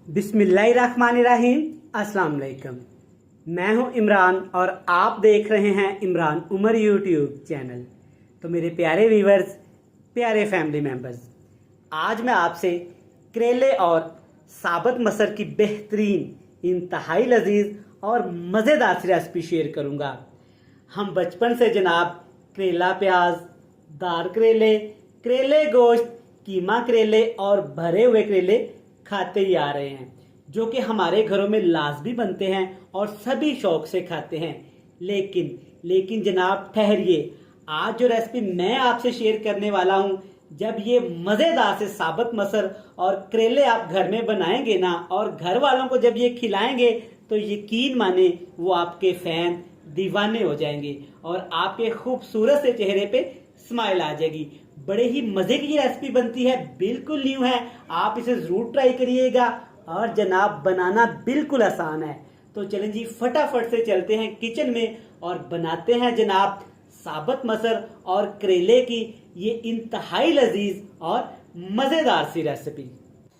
बिस्मिल्लाहिर्रहमानिर्रहीम। अस्सलाम वालेकुम। मैं हूं इमरान और आप देख रहे हैं इमरान उमर यूट्यूब चैनल। तो मेरे प्यारे व्यूवर्स, प्यारे फैमिली मेम्बर्स, आज मैं आपसे करेले और साबुत मसर की बेहतरीन, इंतहाई लजीज और मज़ेदार सी रेसिपी शेयर करूंगा। हम बचपन से जनाब करेला प्याज, दार करेले, करेले गोश्त, कीमा करेले और भरे हुए करेले खाते ही आ रहे हैं, जो कि हमारे घरों में लाजमी बनते हैं और सभी शौक से खाते हैं। लेकिन जनाब ठहरिए, आज जो रेसिपी मैं आपसे शेयर करने वाला हूं, जब ये मज़ेदार से साबुत मसर और करेले आप घर में बनाएंगे ना और घर वालों को जब ये खिलाएंगे तो यकीन माने वो आपके फैन दीवाने हो जाएंगे और आपके खूबसूरत से चेहरे पे स्माइल आ जाएगी। बड़े ही मजे की रेसिपी बनती है, बिल्कुल न्यू है, आप इसे जरूर ट्राई करिएगा और जनाब बनाना बिल्कुल आसान है। तो चलें जी, फटाफट से चलते हैं किचन में और बनाते हैं जनाब साबुत मसर और करेले की ये इंतहाई लजीज और मजेदार सी रेसिपी।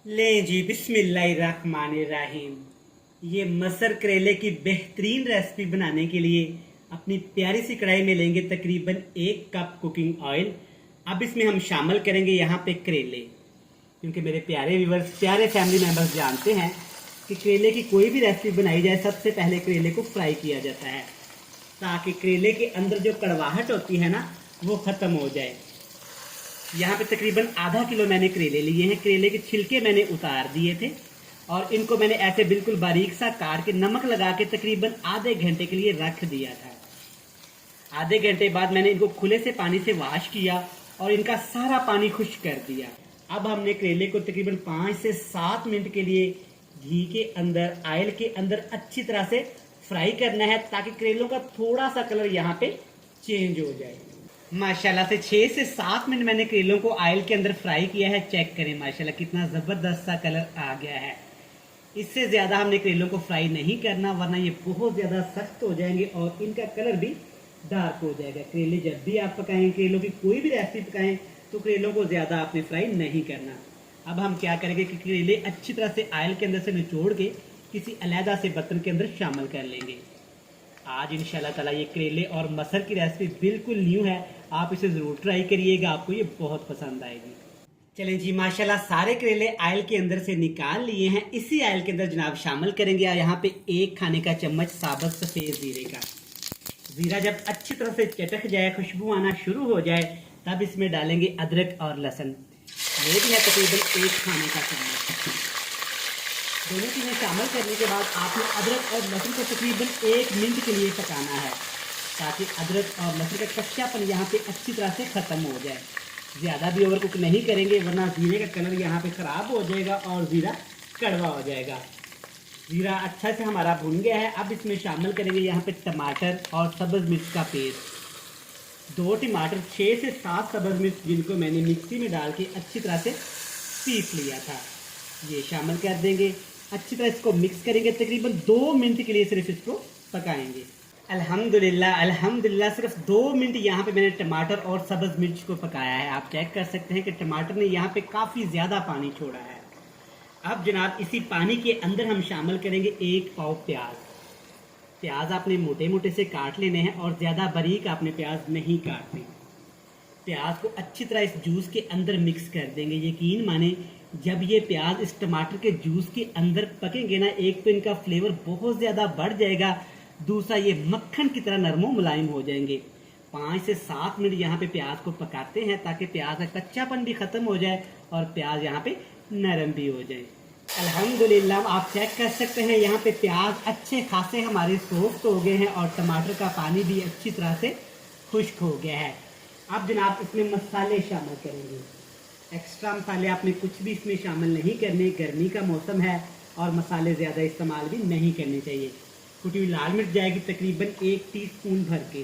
ले जी, बिस्मिल्लाहिर्रहमानिर्रहीम। ये मसर करेले की बेहतरीन रेसिपी बनाने के लिए अपनी प्यारी सी कढ़ाई में लेंगे तकरीबन 1 कप कुकिंग ऑयल। अब इसमें हम शामिल करेंगे यहाँ पे करेले, क्योंकि मेरे प्यारे व्यूवर्स, प्यारे फैमिली मेंबर्स जानते हैं कि करेले की कोई भी रेसिपी बनाई जाए सबसे पहले करेले को फ्राई किया जाता है, ताकि करेले के अंदर जो कड़वाहट होती है ना वो ख़त्म हो जाए। यहाँ पे तकरीबन आधा किलो मैंने करेले लिए हैं। करेले के छिलके मैंने उतार दिए थे और इनको मैंने ऐसे बिल्कुल बारीक सा काट के नमक लगा के तकरीबन आधे घंटे के लिए रख दिया था। आधे घंटे बाद मैंने इनको खुले से पानी से वॉश किया और इनका सारा पानी खुश्क कर दिया। अब हमने करेले को तकरीबन 5 से 7 मिनट के लिए घी के अंदर, ऑयल के अंदर अच्छी तरह से फ्राई करना है, ताकि करेलों का थोड़ा सा कलर यहाँ पे चेंज हो जाए। माशाल्लाह से 6 से 7 मिनट मैंने करेलों को ऑयल के अंदर फ्राई किया है। चेक करें माशाल्लाह कितना जबरदस्त सा कलर आ गया है। इससे ज्यादा हमने करेलों को फ्राई नहीं करना, वरना ये बहुत ज्यादा सख्त हो जाएंगे और इनका कलर भी डार्क हो जाएगा। करेले जब भी आप पकाएं, करेलों की कोई भी रेसिपी पकाएं, तो करेलों को ज्यादा आपने फ्राई नहीं करना। अब हम क्या करेंगे कि करेले अच्छी तरह से ऑयल के अंदर से निचोड़ के किसी अलहदा से बर्तन के अंदर शामिल कर लेंगे। आज इंशाल्लाह ताला ये करेले और मसर की रेसिपी बिल्कुल न्यू है, आप इसे जरूर ट्राई करिएगा, आपको ये बहुत पसंद आएगी। चलें जी, माशाल्लाह सारे करेले ऑयल के अंदर से निकाल लिए हैं। इसी ऑयल के अंदर जनाब शामिल करेंगे यहाँ पे 1 खाने का चम्मच साबुत सफेद जीरे का। जीरा जब अच्छी तरह से चटक जाए, खुशबू आना शुरू हो जाए, तब इसमें डालेंगे अदरक और लहसुन। ये भी है तकरीबन 1 खाने का चम्मच। दोनों चीज़ें शामिल करने के बाद आपने अदरक और लहसुन को तकरीबन 1 मिनट के लिए पकाना है, ताकि अदरक और लहसुन का कच्चापन यहाँ पे अच्छी तरह से ख़त्म हो जाए। ज़्यादा भी ओवर कुक नहीं करेंगे, वरना जीरे का कलर यहाँ पे ख़राब हो जाएगा और ज़ीरा कड़वा हो जाएगा। जीरा अच्छा से हमारा भुन गया है। अब इसमें शामिल करेंगे यहाँ पे टमाटर और सब्ज़ मिर्च का पेस्ट। 2 टमाटर, 6 से 7 सब्ज़ मिर्च, जिनको मैंने मिक्सी में डाल के अच्छी तरह से पीस लिया था, ये शामिल कर देंगे। अच्छी तरह इसको मिक्स करेंगे, तकरीबन 2 मिनट के लिए सिर्फ इसको पकाएंगे। अल्हम्दुलिल्लाह सिर्फ 2 मिनट यहाँ पे मैंने टमाटर और सब्ज़ मिर्च को पकाया है। आप चेक कर सकते हैं कि टमाटर ने यहाँ पे काफ़ी ज़्यादा पानी छोड़ा है। अब जनाब इसी पानी के अंदर हम शामिल करेंगे 1 पाव प्याज। प्याज आपने मोटे मोटे से काट लेने हैं और ज़्यादा बारीक आपने प्याज नहीं काटने। प्याज को अच्छी तरह इस जूस के अंदर मिक्स कर देंगे। यकीन माने जब ये प्याज इस टमाटर के जूस के अंदर पकेंगे ना, एक तो इनका फ्लेवर बहुत ज़्यादा बढ़ जाएगा, दूसरा ये मक्खन की तरह नरमो मुलायम हो जाएंगे। 5 से 7 मिनट यहाँ पे प्याज को पकाते हैं, ताकि प्याज का कच्चापन भी ख़त्म हो जाए और प्याज यहाँ पे नरम भी हो जाए। अल्हम्दुलिल्लाह आप चेक कर सकते हैं यहाँ पे प्याज अच्छे खासे हमारे सॉफ्ट हो गए हैं और टमाटर का पानी भी अच्छी तरह से खुश्क हो गया है। अब जनाब इसमें मसाले शामिल करेंगे। एक्स्ट्रा मसाले आपने कुछ भी इसमें शामिल नहीं करने, गर्मी का मौसम है और मसाले ज़्यादा इस्तेमाल भी नहीं करने चाहिए। कुटी हुई लाल मिर्च जाएगी तकरीबन 1 टीस्पून भर के,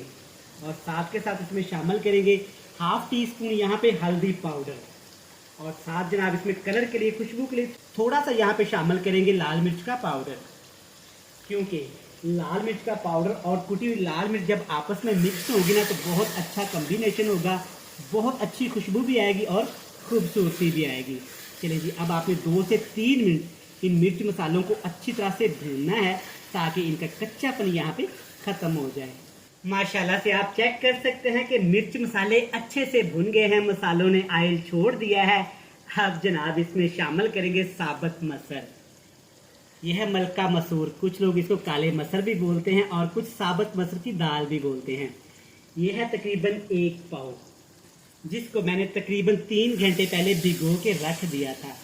और साथ के साथ इसमें शामिल करेंगे 1/2 टीस्पून यहाँ पे हल्दी पाउडर, और साथ जनाब इसमें कलर के लिए, खुशबू के लिए थोड़ा सा यहाँ पे शामिल करेंगे लाल मिर्च का पाउडर, क्योंकि लाल मिर्च का पाउडर और कुटी हुई लाल मिर्च जब आपस में मिक्स होगी ना तो बहुत अच्छा कॉम्बिनेशन होगा, बहुत अच्छी खुशबू भी आएगी और खूबसूरती भी आएगी। चलिए जी, अब आपने 2 से 3 मिनट इन मिर्च मसालों को अच्छी तरह से भूनना है ताकि इनका कच्चापन यहाँ पे ख़त्म हो जाए। माशाल्लाह से आप चेक कर सकते हैं कि मिर्च मसाले अच्छे से भुन गए हैं, मसालों ने ऑयल छोड़ दिया है। अब जनाब इसमें शामिल करेंगे साबुत मसर। यह है मलका मसूर, कुछ लोग इसको काले मसर भी बोलते हैं और कुछ साबुत मसर की दाल भी बोलते हैं। यह है तकरीबन 1 पाव, जिसको मैंने तकरीबन 3 घंटे पहले भिगो के रख दिया था।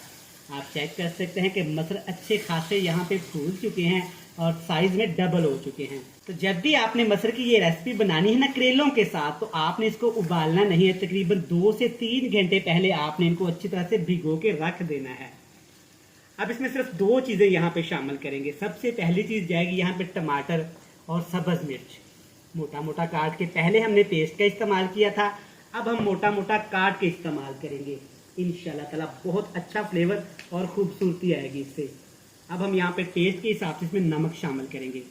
आप चेक कर सकते हैं कि मसर अच्छे खासे यहाँ पे फूल चुके हैं और साइज में डबल हो चुके हैं। तो जब भी आपने मसर की ये रेसिपी बनानी है ना करेलों के साथ, तो आपने इसको उबालना नहीं है। तकरीबन 2 से 3 घंटे पहले आपने इनको अच्छी तरह से भिगो के रख देना है। अब इसमें सिर्फ 2 चीज़ें यहाँ पे शामिल करेंगे। सबसे पहली चीज़ जाएगी यहाँ पे टमाटर और सब्ज़ मिर्च। मोटा मोटा काट के पहले हमने पेस्ट का इस्तेमाल किया था, अब हम मोटा मोटा काट के इस्तेमाल करेंगे। इंशाल्लाह ताला बहुत अच्छा फ्लेवर और खूबसूरती आएगी इससे। अब हम यहाँ पे टेस्ट के हिसाब से इसमें नमक शामिल करेंगे।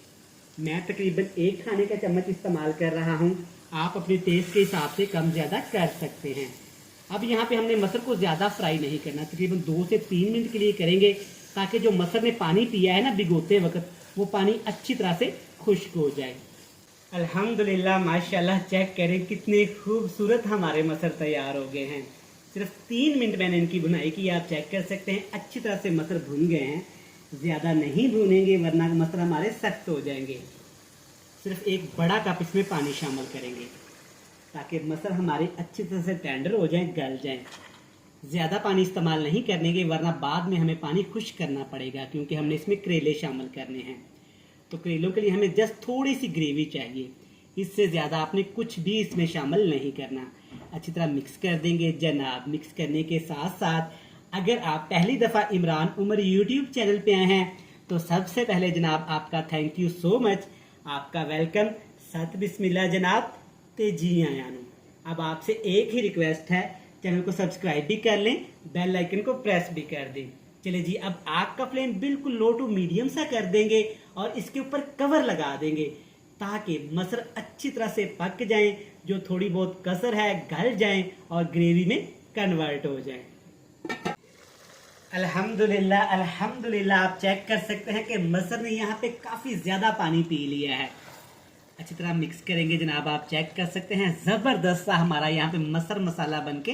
मैं तकरीबन 1 खाने का चम्मच इस्तेमाल कर रहा हूँ, आप अपने टेस्ट के हिसाब से कम ज़्यादा कर सकते हैं। अब यहाँ पे हमने मसर को ज़्यादा फ्राई नहीं करना, तकरीबन 2 से 3 मिनट के लिए करेंगे ताकि जो मसर ने पानी पिया है ना भिगोते वक्त, वो पानी अच्छी तरह से खुश्क हो जाए। अल्हम्दुलिल्लाह माशाल्लाह, चेक करें कितने खूबसूरत हमारे मसर तैयार हो गए हैं। सिर्फ 3 मिनट मैंने इनकी भुनाई की, आप चेक कर सकते हैं अच्छी तरह से मसर भुन गए हैं। ज़्यादा नहीं भूनेंगे वरना मसर हमारे सख्त हो जाएंगे। सिर्फ 1 बड़ा कप इसमें पानी शामिल करेंगे ताकि मसर हमारे अच्छी तरह से टेंडर हो जाएं, गल जाएं। ज़्यादा पानी इस्तेमाल नहीं करने के, वरना बाद में हमें पानी खुश्क करना पड़ेगा क्योंकि हमने इसमें करेले शामिल करने हैं। तो करेलों के लिए हमें जस्ट थोड़ी सी ग्रेवी चाहिए, इससे ज़्यादा आपने कुछ भी इसमें शामिल नहीं करना। अच्छी तरह मिक्स कर देंगे जनाब। मिक्स करने के साथ साथ अगर आप पहली दफ़ा इमरान उमर यूट्यूब चैनल पे आए हैं तो सबसे पहले जनाब आपका थैंक यू सो मच, आपका वेलकम। सत बिस्मिल्लाह जनाब, ते जी आयानु। अब आपसे एक ही रिक्वेस्ट है, चैनल को सब्सक्राइब भी कर लें, बेल आइकन को प्रेस भी कर दें। चलिए जी, अब आग का फ्लेम बिल्कुल लो टू मीडियम सा कर देंगे और इसके ऊपर कवर लगा देंगे ताकि मसर अच्छी तरह से पक जाएं, जो थोड़ी बहुत कसर है गल जाएं और ग्रेवी में कन्वर्ट हो जाएं। अल्हम्दुलिल्लाह अल्हम्दुलिल्लाह, आप चेक कर सकते हैं कि मसर ने यहाँ पे काफ़ी ज़्यादा पानी पी लिया है। अच्छी तरह मिक्स करेंगे जनाब। आप चेक कर सकते हैं ज़बरदस्त सा हमारा यहाँ पे मसर मसाला बनके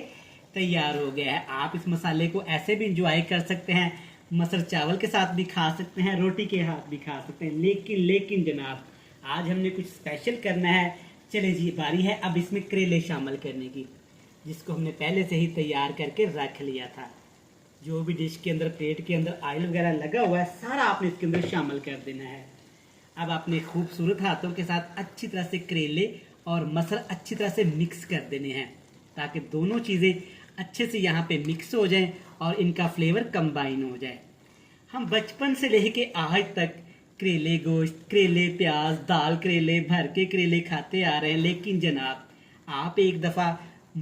तैयार हो गया है। आप इस मसाले को ऐसे भी इंजॉय कर सकते हैं, मसर चावल के साथ भी खा सकते हैं, रोटी के साथ भी खा सकते हैं। लेकिन जनाब आज हमने कुछ स्पेशल करना है। चले जी, बारी है अब इसमें करेले शामिल करने की, जिसको हमने पहले से ही तैयार करके रख लिया था। जो भी डिश के अंदर, प्लेट के अंदर ऑयल वगैरह लगा हुआ है, सारा आपने इसके अंदर शामिल कर देना है। अब आपने खूबसूरत हाथों के साथ अच्छी तरह से करेले और मसर अच्छी तरह से मिक्स कर देने हैं ताकि दोनों चीज़ें अच्छे से यहाँ पे मिक्स हो जाएं और इनका फ्लेवर कंबाइन हो जाए। हम बचपन से लेके आज तक करेले गोश्त, करेले प्याज, दाल करेले, भर के करेले खाते आ रहे हैं। लेकिन जनाब आप एक दफ़ा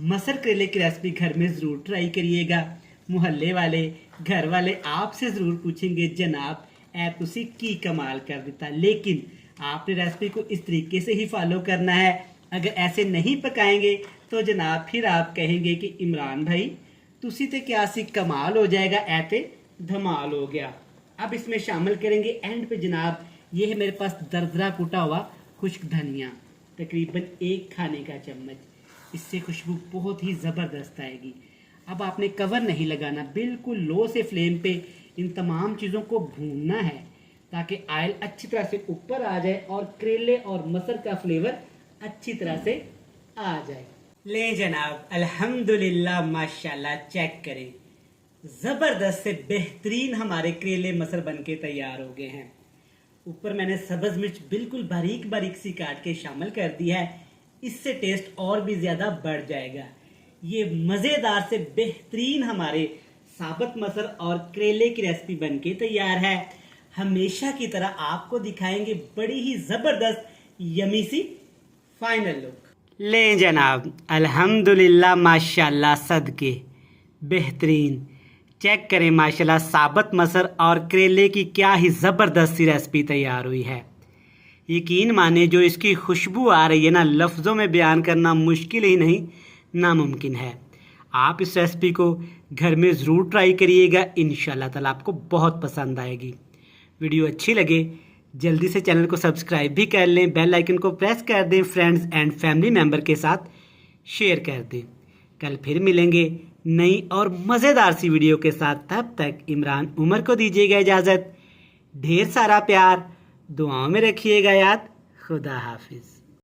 मसर करेले की रेसिपी घर में ज़रूर ट्राई करिएगा। मुहल्ले वाले, घर वाले आपसे ज़रूर पूछेंगे जनाब ऐ तुसी की कमाल कर दिता। लेकिन आपने रेसिपी को इस तरीके से ही फॉलो करना है। अगर ऐसे नहीं पकाएंगे तो जनाब फिर आप कहेंगे कि इमरान भाई तुसी ते क्या सी कमाल हो जाएगा, ऐते धमाल हो गया। अब इसमें शामिल करेंगे एंड पे जनाब, ये है मेरे पास दरदरा कूटा हुआ खुश्क धनिया, तकरीबन 1 खाने का चम्मच। इससे खुशबू बहुत ही ज़बरदस्त आएगी। अब आपने कवर नहीं लगाना, बिल्कुल लो से फ्लेम पे इन तमाम चीज़ों को भूनना है ताकि ऑयल अच्छी तरह से ऊपर आ जाए और करेले और मसर का फ्लेवर अच्छी तरह से आ जाए। ले जनाब, अल्हम्दुलिल्लाह माशाल्लाह, चेक करें ज़बरदस्त से बेहतरीन हमारे करेले मसर बनके तैयार हो गए हैं। ऊपर मैंने सब्ज़ मिर्च बिल्कुल बारीक बारीक सी काट के शामिल कर दी है, इससे टेस्ट और भी ज़्यादा बढ़ जाएगा। ये मज़ेदार से बेहतरीन हमारे साबुत मसर और करेले की रेसिपी बनके तैयार है। हमेशा की तरह आपको दिखाएंगे बड़ी ही ज़बरदस्त यमी सी फाइनल लुक। ले जनाब, अल्हम्दुलिल्लाह माशाल्लाह, सदके बेहतरीन। चेक करें माशाल्लाह, साबुत मसर और करेले की क्या ही ज़बरदस्त सी रेसिपी तैयार हुई है। यकीन माने जो इसकी खुशबू आ रही है ना, लफ्ज़ों में बयान करना मुश्किल ही नहीं नामुमकिन है। आप इस रेसिपी को घर में ज़रूर ट्राई करिएगा, इंशाल्लाह ताला आपको बहुत पसंद आएगी। वीडियो अच्छी लगे जल्दी से चैनल को सब्सक्राइब भी कर लें, बेल आइकन को प्रेस कर दें, फ्रेंड्स एंड फैमिली मेम्बर के साथ शेयर कर दें। कल फिर मिलेंगे नई और मज़ेदार सी वीडियो के साथ। तब तक इमरान उमर को दीजिएगा इजाज़त। ढेर सारा प्यार, दुआओं में रखिएगा याद। खुदा हाफिज़।